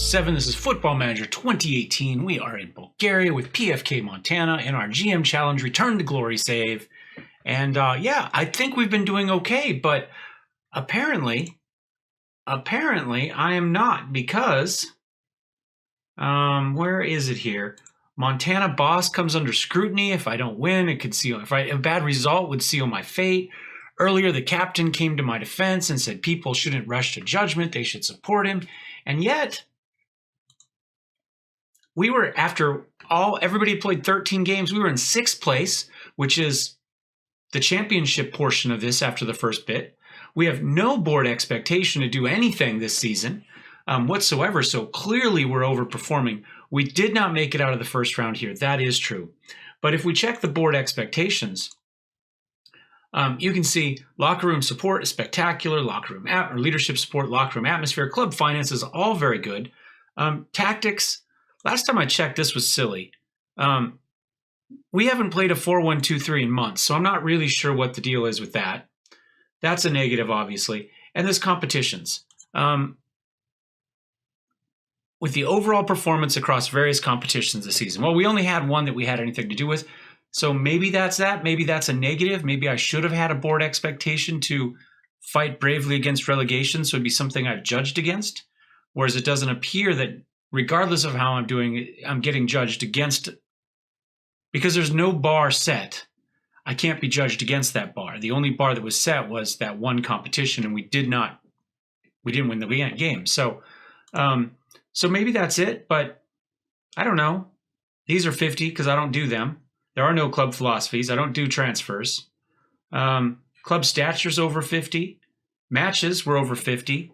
Seven. This is Football Manager 2018. We are in Bulgaria with PFK Montana in our GM Challenge Return to Glory save. And yeah, I think we've been doing okay, but apparently I am not, because where is it here? Montana boss comes under scrutiny. If I don't win, it could seal. If a bad result would seal my fate. Earlier, the captain came to my defense and said people shouldn't rush to judgment. They should support him. And yet, we were, after everybody played 13 games, we were in 6th place, which is the championship portion of this after the first bit. We have no board expectation to do anything this season whatsoever, so clearly we're overperforming. We did not make it out of the first round here. That is true. But if we check the board expectations, you can see locker room support is spectacular, locker room or leadership support, locker room atmosphere, club finances, all very good. Tactics, last time I checked, this was silly. We haven't played a 4-1-2-3 in months, so I'm not really sure what the deal is with that. That's a negative, obviously. And there's competitions. With the overall performance across various competitions this season, well, we only had one that we had anything to do with. So maybe that's that. Maybe that's a negative. Maybe I should have had a board expectation to fight bravely against relegation, so it'd be something I've judged against. Whereas it doesn't appear that regardless of how I'm doing, I'm getting judged against, because there's no bar set. I can't be judged against that bar. The only bar that was set was that one competition, and we didn't win the game. So maybe that's it, but I don't know. These are 50 because I don't do them. There are no club philosophies. I don't do transfers. Club stature's over 50. Matches were over 50.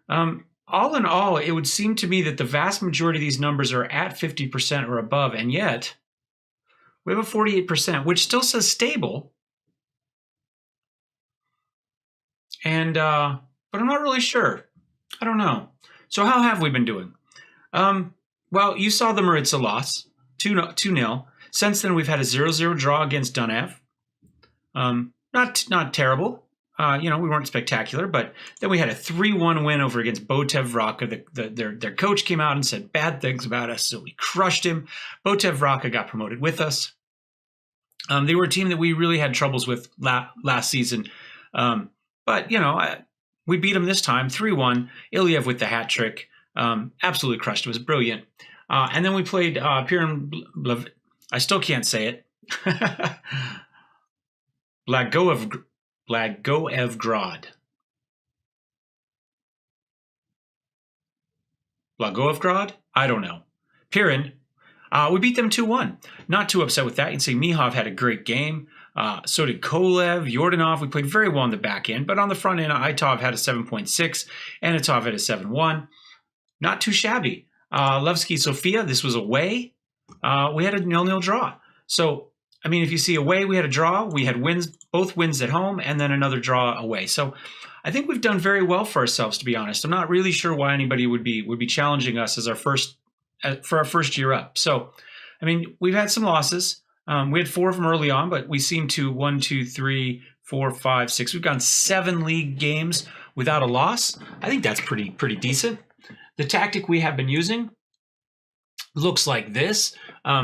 All in all, it would seem to me that the vast majority of these numbers are at 50% or above, and yet we have a 48%, which still says stable. And but I'm not really sure. I don't know. So how have we been doing? Well, you saw the Maritza loss, 2-0. Since then, we've had a 0-0 draw against Dunav. Not terrible. We weren't spectacular, but then we had a 3-1 win over against Vtora Liga. Their coach came out and said bad things about us, so we crushed him. Vtora Liga got promoted with us. They were a team that we really had troubles with last season. But, we beat them this time, 3-1. Iliev with the hat trick. Absolutely crushed. It was brilliant. And then we played Piran. I still can't say it. Blagoevgrad. Blagoevgrad? I don't know. Piran. We beat them 2-1. Not too upset with that. You'd say Mihov had a great game. So did Kolev, Yordanov. We played very well on the back end. But on the front end, Aitov had a 7.6 and Aitov had a 7.1. Not too shabby. Levski Sofia, this was away. We had a 0-0 draw. So, I mean, if you see away, we had a draw. We had wins, both wins at home, and then another draw away. So I think we've done very well for ourselves, to be honest. I'm not really sure why anybody would be challenging us as for our first year up. So, I mean, we've had some losses. We had 4 of them early on, but we seem to 1, 2, 3, 4, 5, 6. We've gone 7 league games without a loss. I think that's pretty decent. The tactic we have been using looks like this.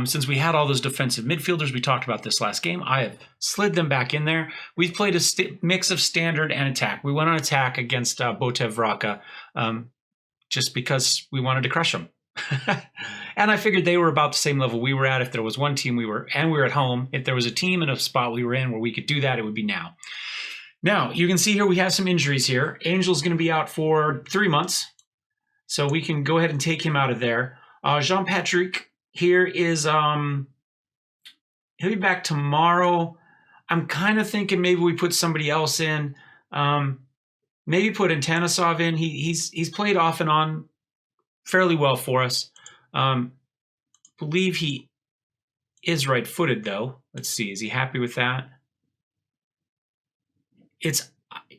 Since we had all those defensive midfielders, we talked about this last game, I have slid them back in there. We've played a mix of standard and attack. We went on attack against Vtora Liga just because we wanted to crush them. And I figured they were about the same level we were at. If there was one team we were at home, if there was a team in a spot we were in where we could do that, it would be now. Now, you can see here we have some injuries here. Angel's going to be out for 3 months. So we can go ahead and take him out of there. Jean-Patrick here is, he'll be back tomorrow. I'm kind of thinking maybe we put somebody else in. Maybe put Antanisov in. He's played off and on fairly well for us. Believe he is right-footed, though. Let's see. Is he happy with that?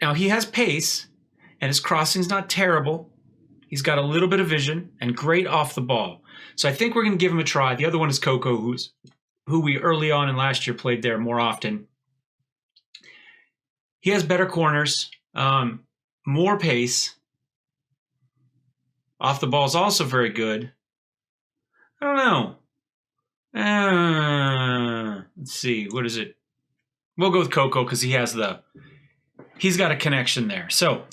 Now, he has pace, and his crossing's not terrible. He's got a little bit of vision and great off the ball. So I think we're going to give him a try. The other one is Coco, who we early on in last year played there more often. He has better corners, more pace. Off the ball is also very good. I don't know. Let's see. What is it? We'll go with Coco because he's got a connection there. So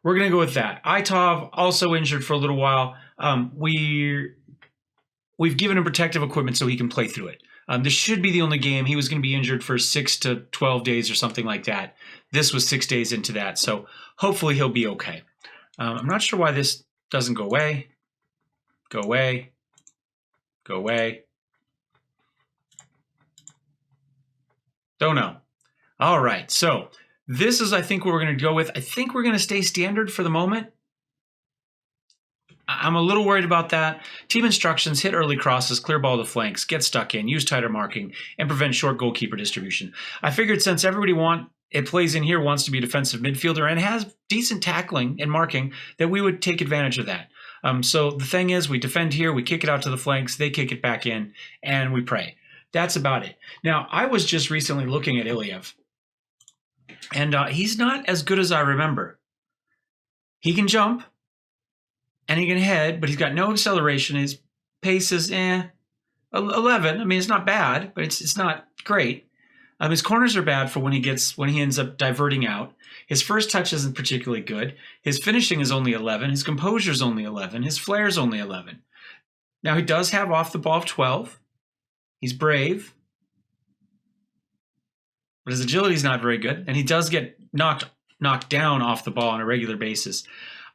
we're going to go with that. Itov also injured for a little while. We've given him protective equipment so he can play through it. This should be the only game. He was going to be injured for 6 to 12 days or something like that. This was 6 days into that, so hopefully he'll be okay. I'm not sure why this doesn't go away. Go away. Go away. Don't know. All right, so this is, I think, what we're going to go with. I think we're going to stay standard for the moment. I'm a little worried about that. Team instructions: hit early crosses, clear ball to flanks, get stuck in, use tighter marking, and prevent short goalkeeper distribution. I figured since everybody plays in here wants to be a defensive midfielder and has decent tackling and marking, that we would take advantage of that. So the thing is, we defend here, we kick it out to the flanks, they kick it back in, and we pray. That's about it. Now, I was just recently looking at Iliev, and he's not as good as I remember. He can jump, and he can head, but he's got no acceleration. His pace is 11. I mean, it's not bad, but it's not great. His corners are bad for when he ends up diverting out. His first touch isn't particularly good. His finishing is only 11. His composure is only 11. His flair is only 11. Now, he does have off the ball of 12. He's brave, but his agility is not very good, and he does get knocked down off the ball on a regular basis.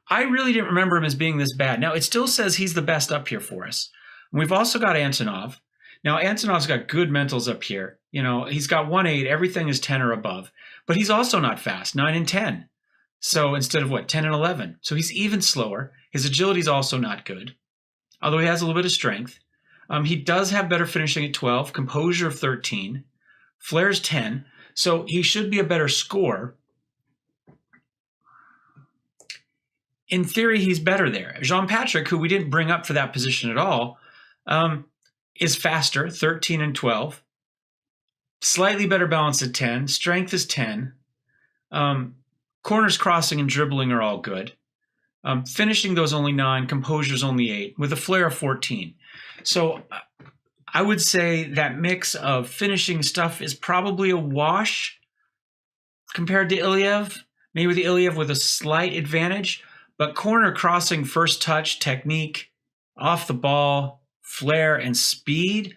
I really didn't remember him as being this bad. Now, it still says he's the best up here for us. And we've also got Antonov. Now, Antonov's got good mentals up here. You know, he's got 1.8. Everything is 10 or above. But he's also not fast, 9 and 10. So instead of 10 and 11. So he's even slower. His agility is also not good, although he has a little bit of strength. He does have better finishing at 12, composure of 13, flair's 10. So he should be a better scorer. In theory, he's better there. Jean-Patrick, who we didn't bring up for that position at all, is faster, 13 and 12. Slightly better balance at 10. Strength is 10. Corners, crossing, and dribbling are all good. Finishing, those only 9. Composure's only 8, with a flair of 14. So I would say that mix of finishing stuff is probably a wash compared to Iliev. Maybe the Iliev with a slight advantage. But corner, crossing, first touch, technique, off the ball, flair, and speed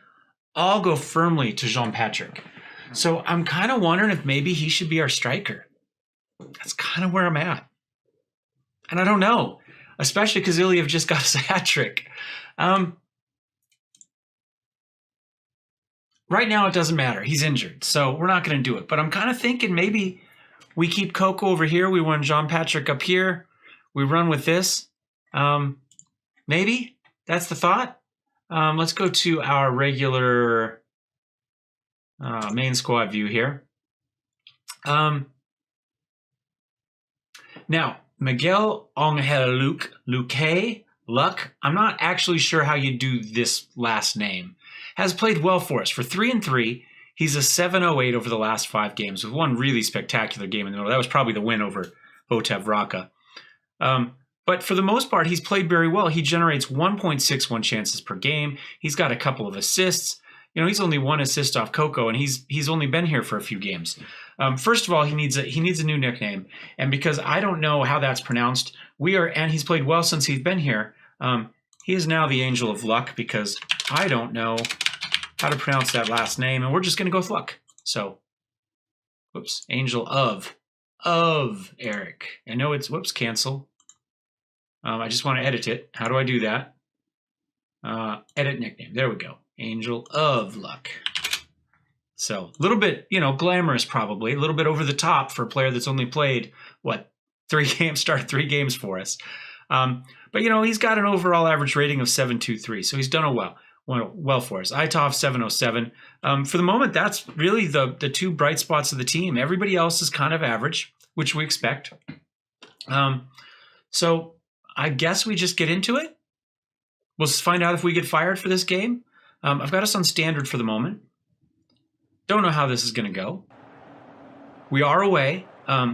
all go firmly to Jean-Patrick. So I'm kind of wondering if maybe he should be our striker. That's kind of where I'm at. And I don't know, especially because Iliev just got us a hat trick. Right now, it doesn't matter. He's injured, so we're not going to do it. But I'm kind of thinking maybe we keep Coco over here. We run Jean-Patrick up here. We run with this. Maybe that's the thought. Let's go to our regular main squad view here. Now, Miguel Angel Luque, I'm not actually sure how you do this last name, has played well for us. For 3 and 3, he's a 7.08 over the last 5 games with one really spectacular game in the middle. That was probably the win over Votev Raka. But for the most part, he's played very well. He generates 1.61 chances per game. He's got a couple of assists. You know, he's only 1 assist off Coco, and he's only been here for a few games. First of all, he needs a new nickname, and because I don't know how that's pronounced, and he's played well since he's been here. He is now the Angel of Luck because I don't know how to pronounce that last name, and we're just going to go with Luck. So, whoops, Angel of Eric. I know it's, cancel. I just want to edit it. How do I do that? Edit nickname. There we go. Angel of Luck. So, a little bit, glamorous probably. A little bit over the top for a player that's only played, started 3 games for us. But, he's got an overall average rating of 7.23, so he's done well for us. Itov 7.07. For the moment, that's really the 2 bright spots of the team. Everybody else is kind of average, which we expect. So I guess we just get into it. We'll find out if we get fired for this game. I've got us on standard for the moment. Don't know how this is going to go. We are away.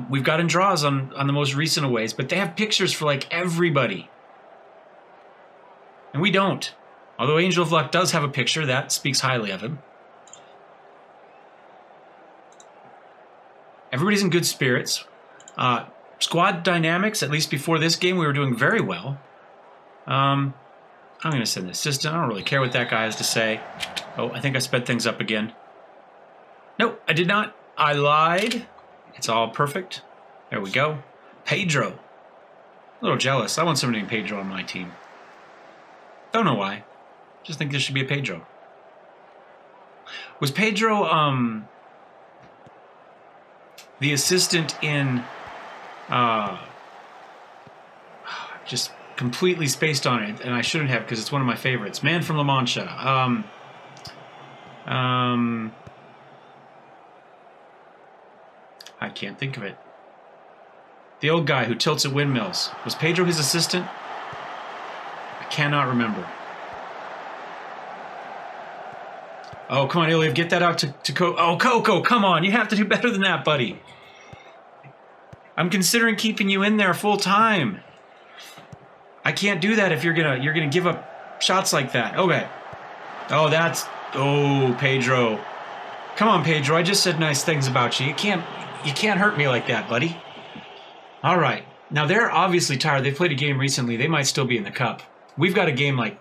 We've gotten draws on the most recent aways, but they have pictures for everybody. And we don't. Although Angel of Luck does have a picture, that speaks highly of him. Everybody's in good spirits. Squad dynamics, at least before this game, we were doing very well. I'm going to send the assistant. I don't really care what that guy has to say. Oh, I think I sped things up again. Nope, I did not. I lied. It's all perfect. There we go. Pedro. A little jealous. I want somebody named Pedro on my team. Don't know why. Just think there should be a Pedro. Was Pedro the assistant in just completely spaced on it, and I shouldn't have because it's one of my favorites. Man from La Mancha. I can't think of it. The old guy who tilts at windmills. Was Pedro his assistant? I cannot remember. Oh, come on, Iliev, get that out to Coco. Oh, Coco, come on. You have to do better than that, buddy. I'm considering keeping you in there full time. I can't do that if you're gonna give up shots like that. Okay. Oh, Pedro. Come on, Pedro. I just said nice things about you. You can't hurt me like that, buddy. All right. Now they're obviously tired. They played a game recently. They might still be in the cup. We've got a game like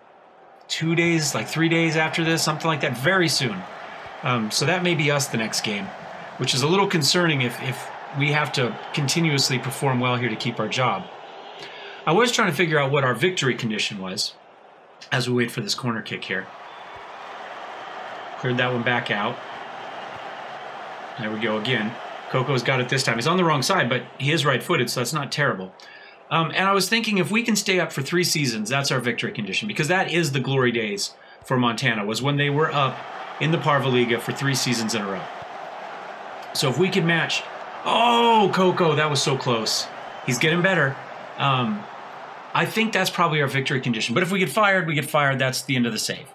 2 days, like 3 days after this, something like that, very soon. So that may be us the next game, which is a little concerning if we have to continuously perform well here to keep our job. I was trying to figure out what our victory condition was as we wait for this corner kick here. Cleared that one back out. There we go again. Coco's got it this time. He's on the wrong side, but he is right-footed, so that's not terrible. And I was thinking if we can stay up for 3 seasons, that's our victory condition, because that is the glory days for Montana, was when they were up in the Parva Liga for 3 seasons in a row. So if we can match... Oh, Coco, that was so close. He's getting better. I think that's probably our victory condition. But if we get fired, we get fired. That's the end of the save.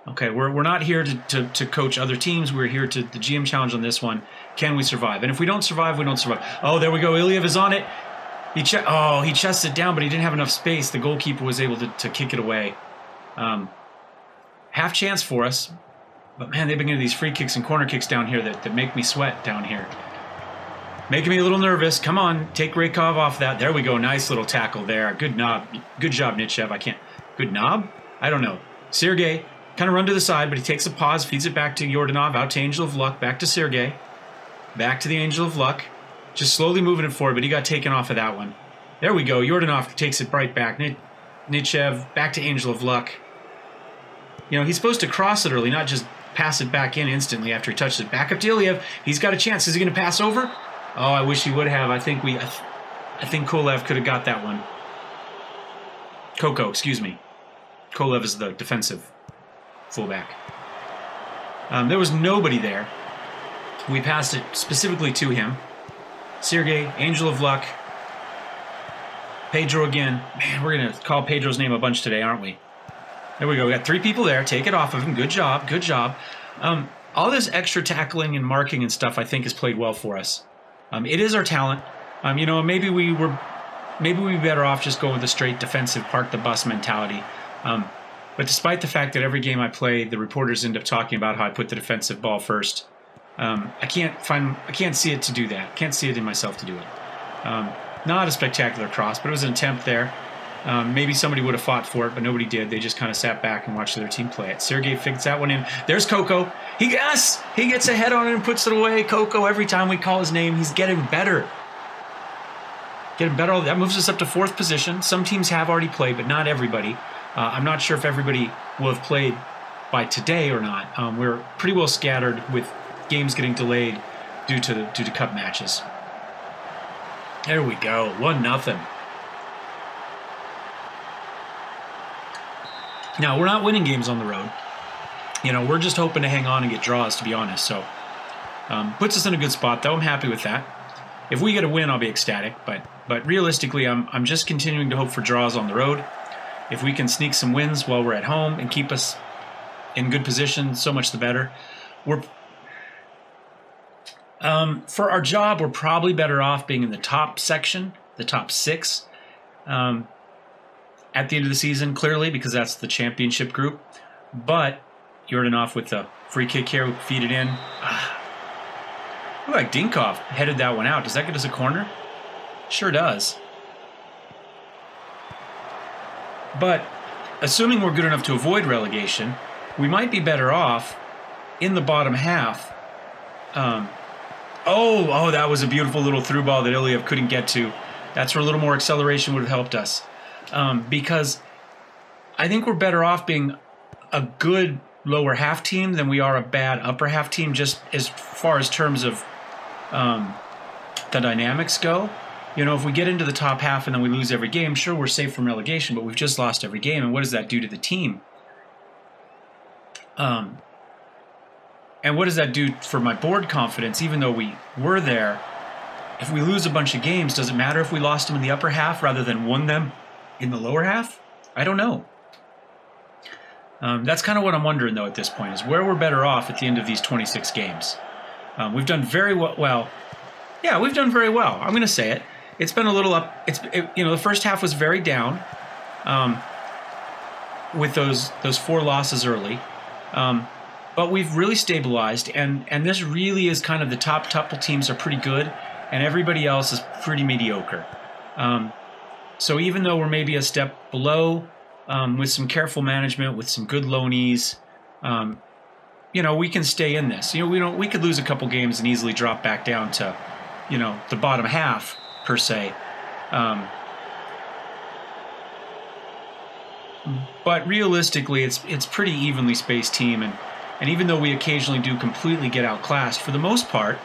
Okay, we're not here to coach other teams. We're here to the GM challenge on this one. Can we survive? And if we don't survive, we don't survive. Oh, there we go. Iliev is on it. He chests it down, but he didn't have enough space. The goalkeeper was able to kick it away. Half chance for us. But, man, they've been getting these free kicks and corner kicks down here that make me sweat down here. Making me a little nervous. Come on, take Rakov off that. There we go. Nice little tackle there. Good knob. Good job, Nitschev. Good knob? I don't know. Sergey, kind of run to the side, but he takes a pause, feeds it back to Yordanov, out to Angel of Luck, back to Sergey. Back to the Angel of Luck. Just slowly moving it forward, but he got taken off of that one. There we go. Yordanov takes it right back. Nitschev, back to Angel of Luck. You know, he's supposed to cross it early, not just pass it back in instantly after he touched it. Back up to Iliev. He's got a chance. Is he going to pass over? Oh, I wish he would have. I think Kolev could have got that one. Coco, excuse me. Kolev is the defensive fullback. There was nobody there. We passed it specifically to him. Sergey, Angel of Luck. Pedro again. Man, we're going to call Pedro's name a bunch today, aren't we? There we go. We got 3 people there. Take it off of him. Good job. Good job. All this extra tackling and marking and stuff, I think, has played well for us. It is our talent. You know, maybe we'd be better off just going with the straight defensive park the bus mentality. But despite the fact that every game I play, the reporters end up talking about how I put the defensive ball first, I can't see it to do that. Can't see it in myself to do it. Not a spectacular cross, but it was an attempt there. Maybe somebody would have fought for it, but nobody did. They just kind of sat back and watched their team play it. Sergey figures that one in. There's Coco. He gets a head on it and puts it away. Coco, every time we call his name, he's getting better. That moves us up to 4th position. Some teams have already played, but not everybody. I'm not sure if everybody will have played by today or not. We're pretty well scattered with games getting delayed due to cup matches. There we go. 1-0. Now, we're not winning games on the road. You know, we're just hoping to hang on and get draws, to be honest. So, puts us in a good spot, though. I'm happy with that. If we get a win, I'll be ecstatic. But realistically, I'm just continuing to hope for draws on the road. If we can sneak some wins while we're at home and keep us in good position, so much the better. For our job, we're probably better off being in the top section, the top 6. at the end of the season, clearly, because that's the championship group. But Yordanov with the free kick here, we feed it in. Look like Dinkov headed that one out. Does that get us a corner? Sure does. But assuming we're good enough to avoid relegation, we might be better off in the bottom half. Oh, that was a beautiful little through ball that Iliev couldn't get to. That's where a little more acceleration would have helped us. Because I think we're better off being a good lower half team than we are a bad upper half team, just as far as terms of the dynamics go. You know, if we get into the top half and then we lose every game, sure, we're safe from relegation, but we've just lost every game. And what does that do to the team? And what does that do for my board confidence, even though we were there? If we lose a bunch of games, does it matter if we lost them in the upper half rather than won them in the lower half? I don't know. That's kind of what I'm wondering, though, at this point, is where we're better off at the end of these 26 games. We've done very well. Yeah, we've done very well. I'm going to say it. It's been a little up. The first half was very down with those 4 losses early. But we've really stabilized, and this really is kind of the top couple teams are pretty good, and everybody else is pretty mediocre. So even though we're maybe a step below, with some careful management, with some good loanees, we can stay in this. We could lose a couple games and easily drop back down to, the bottom half per se. But realistically, it's pretty evenly spaced team, and even though we occasionally do completely get outclassed, for the most part,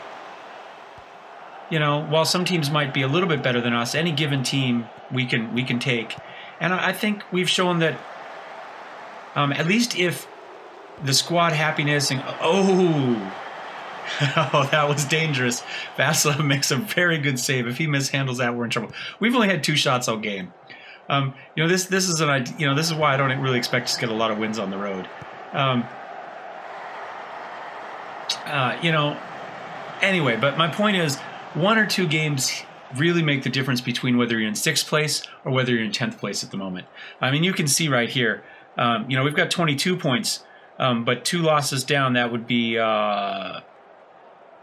while some teams might be a little bit better than us, any given team we can take. And I think we've shown that at least if the squad happiness and that was dangerous. Vasilev makes a very good save. If he mishandles that, we're in trouble. We've only had 2 shots all game. This is this is why I don't really expect us to get a lot of wins on the road. Anyway, but my point is 1 or 2 games really make the difference between whether you're in 6th place or whether you're in 10th place at the moment. I mean, you can see right here, we've got 22 points, but 2 losses down, that would be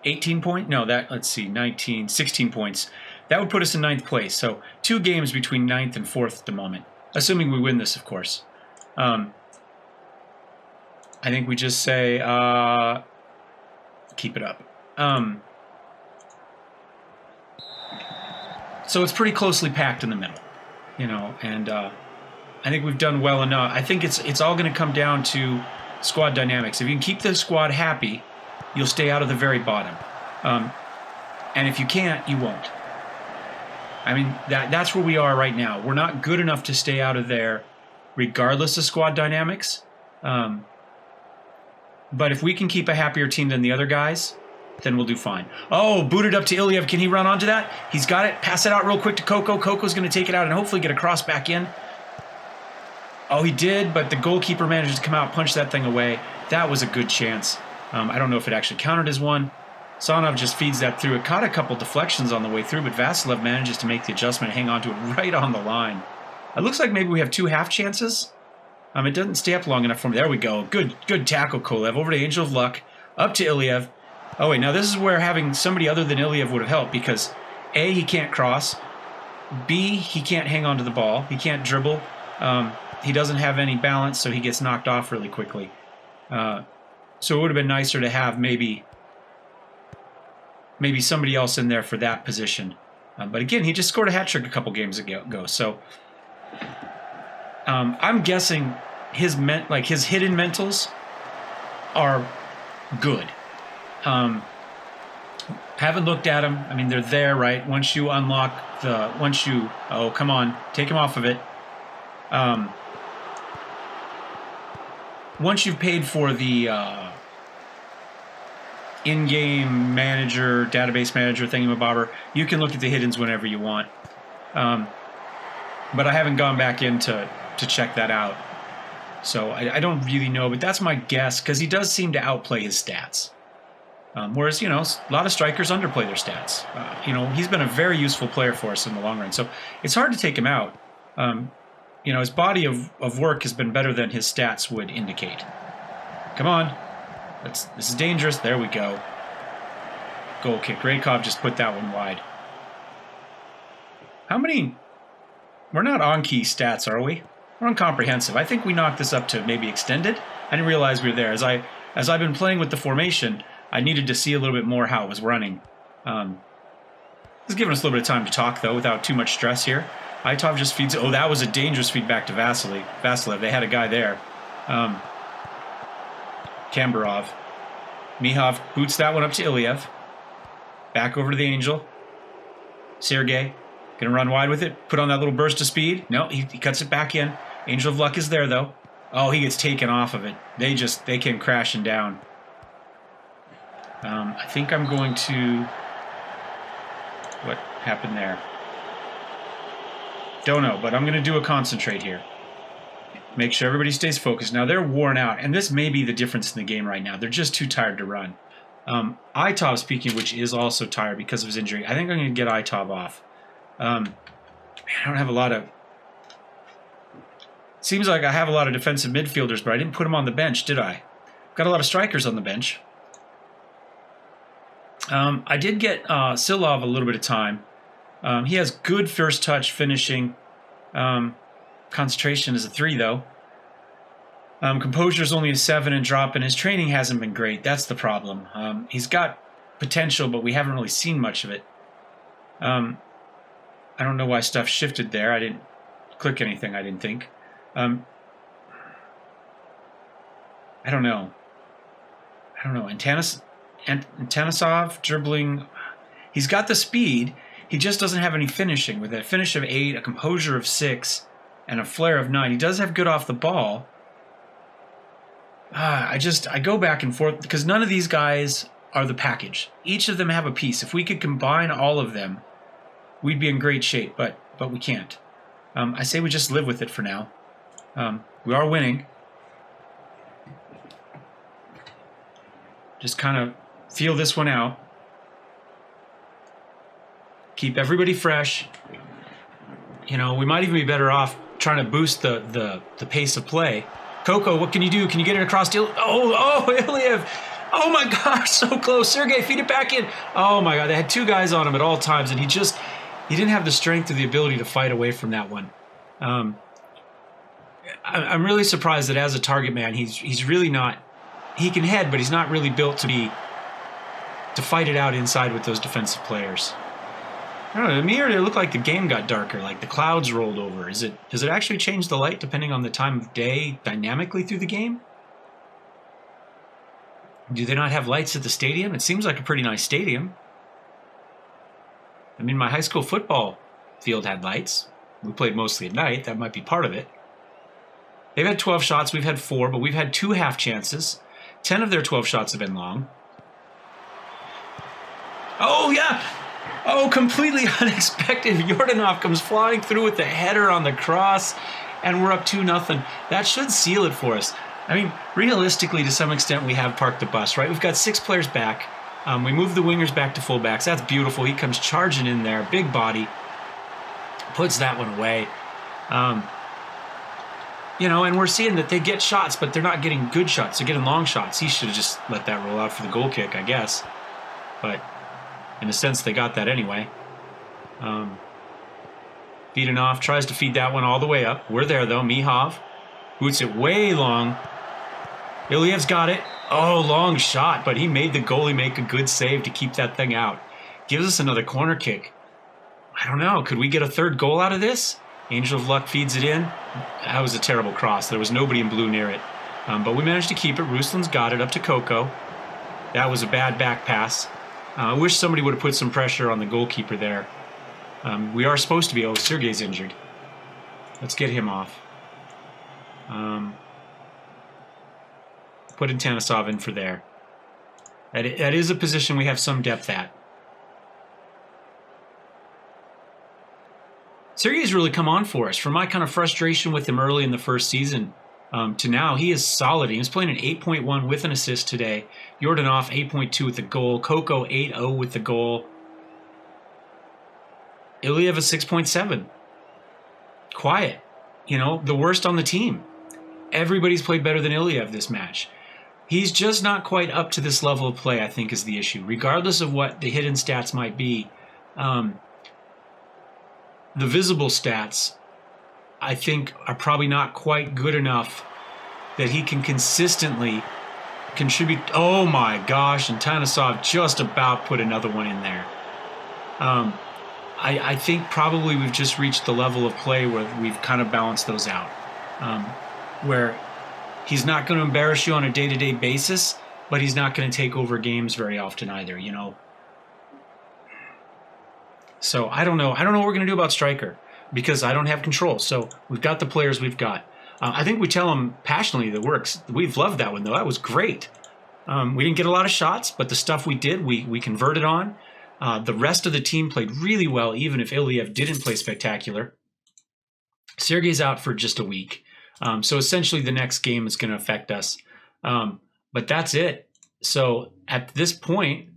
18 points? No, let's see, 19, 16 points. That would put us in 9th place. So 2 games between 9th and 4th at the moment, assuming we win this, of course. I think we just say, keep it up. So it's pretty closely packed in the middle, and I think we've done well enough. I think it's all going to come down to squad dynamics. If you can keep the squad happy, you'll stay out of the very bottom. And if you can't, you won't. I mean, that's where we are right now. We're not good enough to stay out of there regardless of squad dynamics. But if we can keep a happier team than the other guys, then we'll do fine. Oh, booted up to Iliev. Can he run onto that? He's got it. Pass it out real quick to Coco. Coco's going to take it out and hopefully get a cross back in. Oh, he did, but the goalkeeper managed to come out, punch that thing away. That was a good chance. I don't know if it actually counted as one. Sanov just feeds that through. It caught a couple deflections on the way through, but Vasilev manages to make the adjustment, hang on to it right on the line. It looks like maybe we have 2 half chances. It doesn't stay up long enough for me. There we go. Good tackle, Kolev. Over to Angel of Luck. Up to Iliev. Oh, wait. Now, this is where having somebody other than Iliev would have helped because, A, he can't cross. B, he can't hang on to the ball. He can't dribble. He doesn't have any balance, so he gets knocked off really quickly. So it would have been nicer to have maybe somebody else in there for that position. But again, he just scored a hat trick a couple games ago. So I'm guessing his hidden mentals are good. Haven't looked at them. I mean, they're there, right? Once you unlock oh, come on, take him off of it. Once you've paid for the in-game manager, database manager thingamabobber, you can look at the hiddens whenever you want. But I haven't gone back in to check that out. So I don't really know, but that's my guess, because he does seem to outplay his stats. Whereas, a lot of strikers underplay their stats. He's been a very useful player for us in the long run. So it's hard to take him out. his body of work has been better than his stats would indicate. Come on. This is dangerous. There we go. Goal kick. Rakov just put that one wide. How many... We're not on key stats, are we? We're on comprehensive. I think we knocked this up to maybe extended. I didn't realize we were there. As I've been playing with the formation, I needed to see a little bit more how it was running. It's giving us a little bit of time to talk, though, without too much stress here. Itov just feeds... Oh, that was a dangerous feedback to Vasilev. They had a guy there. Kambarov. Mihov boots that one up to Iliev. Back over to the Angel. Sergey. Going to run wide with it. Put on that little burst of speed. No, he cuts it back in. Angel of Luck is there, though. Oh, he gets taken off of it. They came crashing down. I think I'm going to... What happened there? Don't know, but I'm going to do a concentrate here. Make sure everybody stays focused. Now, they're worn out, and this may be the difference in the game right now. They're just too tired to run. Itov, speaking of which, is also tired because of his injury. I think I'm going to get Itov off. Man, I don't have a lot of... Seems like I have a lot of defensive midfielders, but I didn't put them on the bench, did I? Got a lot of strikers on the bench. I did get Silov a little bit of time. He has good first touch finishing. Concentration is a 3, though. Composure is only a 7, and drop in his training hasn't been great. That's the problem. He's got potential, but we haven't really seen much of it. I don't know why stuff shifted there. I didn't click anything, I didn't think. I don't know. Antanisov dribbling. He's got the speed. He just doesn't have any finishing. With a finish of 8, a composure of 6, and a flair of 9. He does have good off the ball. I go back and forth because none of these guys are the package. Each of them have a piece. If we could combine all of them, we'd be in great shape, but we can't. I say we just live with it for now. We are winning. Just kind of feel this one out. Keep everybody fresh. We might even be better off trying to boost the pace of play. Coco, what can you do? Can you get it across to Iliev? Oh my gosh, so close. Sergey, feed it back in. Oh my God, they had 2 guys on him at all times, and he didn't have the strength or the ability to fight away from that one. I'm really surprised that as a target man, he's really not. He can head, but he's not really built to fight it out inside with those defensive players. I don't know, to me, it looked like the game got darker, like the clouds rolled over. Does it actually change the light depending on the time of day dynamically through the game? Do they not have lights at the stadium? It seems like a pretty nice stadium. I mean, my high school football field had lights. We played mostly at night. That might be part of it. They've had 12 shots. We've had 4, but we've had 2 half chances. 10 of their 12 shots have been long. Oh, yeah! Oh, completely unexpected. Yordanov comes flying through with the header on the cross, and we're up 2-0. That should seal it for us. I mean, realistically, to some extent, we have parked the bus, right? We've got 6 players back. We moved the wingers back to fullbacks. That's beautiful. He comes charging in there, big body, puts that one away. And we're seeing that they get shots, but they're not getting good shots. They're getting long shots. He should have just let that roll out for the goal kick, I guess. But in a sense, they got that anyway. Vidanov tries to feed that one all the way up. We're there, though. Mihov boots it way long. Iliev's got it. Oh, long shot, but he made the goalie make a good save to keep that thing out. Gives us another corner kick. I don't know. Could we get a 3rd goal out of this? Angel of Luck feeds it in. That was a terrible cross. There was nobody in blue near it. But we managed to keep it. Ruslan's got it up to Coco. That was a bad back pass. I wish somebody would have put some pressure on the goalkeeper there. We are supposed to be... Oh, Sergey's injured. Let's get him off. Put Antanisov in for there. That is a position we have some depth at. Sergey's really come on for us. From my kind of frustration with him early in the first season to now, he is solid. He was playing an 8.1 with an assist today. Yordanov, 8.2 with the goal. Coco, 8.0 with the goal. Iliev, a 6.7. Quiet. the worst on the team. Everybody's played better than Iliev this match. He's just not quite up to this level of play, I think, is the issue. Regardless of what the hidden stats might be, the visible stats, I think, are probably not quite good enough that he can consistently contribute. Oh my gosh, and Tanasov just about put another one in there. I think probably we've just reached the level of play where we've kind of balanced those out. Where he's not going to embarrass you on a day-to-day basis, but he's not going to take over games very often either, So I don't know. I don't know what we're going to do about striker because I don't have control. So we've got the players we've got. I think we tell him passionately that works. We've loved that one, though. That was great. We didn't get a lot of shots, but the stuff we did, we converted on. The rest of the team played really well, even if Iliev didn't play spectacular. Sergey's out for just a week. So essentially the next game is going to affect us. But that's it. So at this point,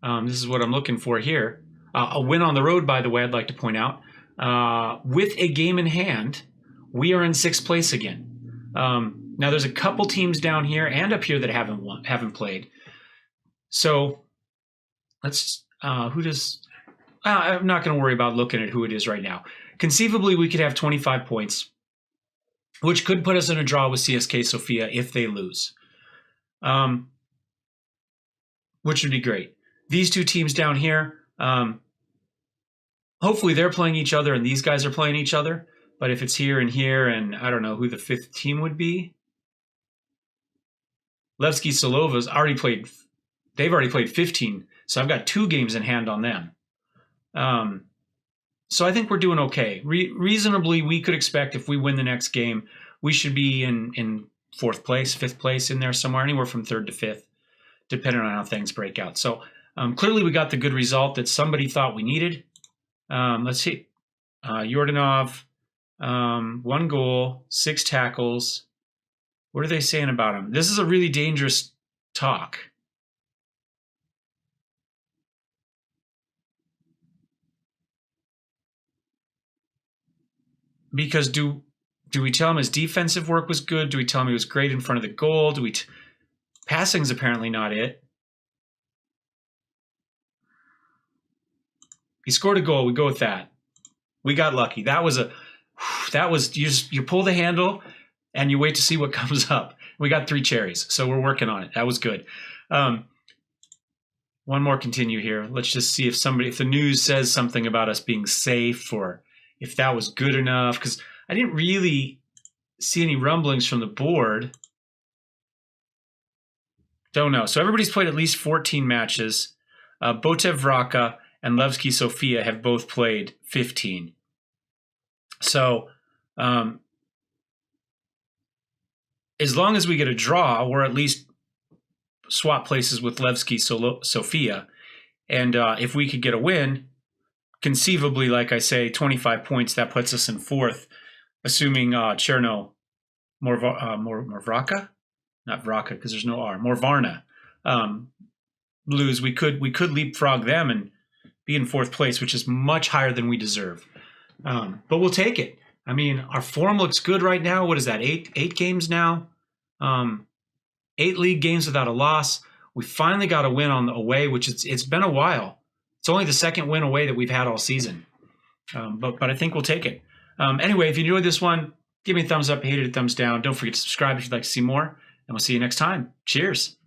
this is what I'm looking for here. A win on the road, by the way, I'd like to point out. With a game in hand, we are in 6th place again. Now there's a couple teams down here and up here that haven't played. So let's, I'm not going to worry about looking at who it is right now. Conceivably, we could have 25 points, which could put us in a draw with CSK Sofia if they lose, which would be great. These two teams down here, hopefully they're playing each other and these guys are playing each other. But if it's here and I don't know who the 5th team would be. Levski Solova's already played. They've already played 15. So I've got 2 games in hand on them. So I think we're doing okay. Reasonably, we could expect if we win the next game, we should be in 4th place, 5th place in there somewhere, anywhere from 3rd to 5th, depending on how things break out. So clearly we got the good result that somebody thought we needed. Let's see. Yordanov, 1 goal, 6 tackles. What are they saying about him? This is a really dangerous talk. Because do we tell him his defensive work was good? Do we tell him he was great in front of the goal? Passing's apparently not it. He scored a goal. We go with that. We got lucky. That was you pull the handle and you wait to see what comes up. We got 3 cherries, so we're working on it. That was good. One more continue here. Let's just see if the news says something about us being safe or if that was good enough, because I didn't really see any rumblings from the board. Don't know. So everybody's played at least 14 matches. Botev Vraka and Levski Sofia have both played 15. So as long as we get a draw, or at least swap places with Levski Sofia, and if we could get a win, conceivably, like I say, 25 points, that puts us in 4th, assuming Cherno Morvraka? Not Vraka, because there's no R. Morvarna lose. We could leapfrog them and be in 4th place, which is much higher than we deserve. But we'll take it. I mean, our form looks good right now. What is that, 8 games now? 8 league games without a loss. We finally got a win on the away, which it's been a while. It's only the 2nd win away that we've had all season. But I think we'll take it. Anyway, if you enjoyed this one, give me a thumbs up, hated it, thumbs down. Don't forget to subscribe if you'd like to see more. And we'll see you next time. Cheers.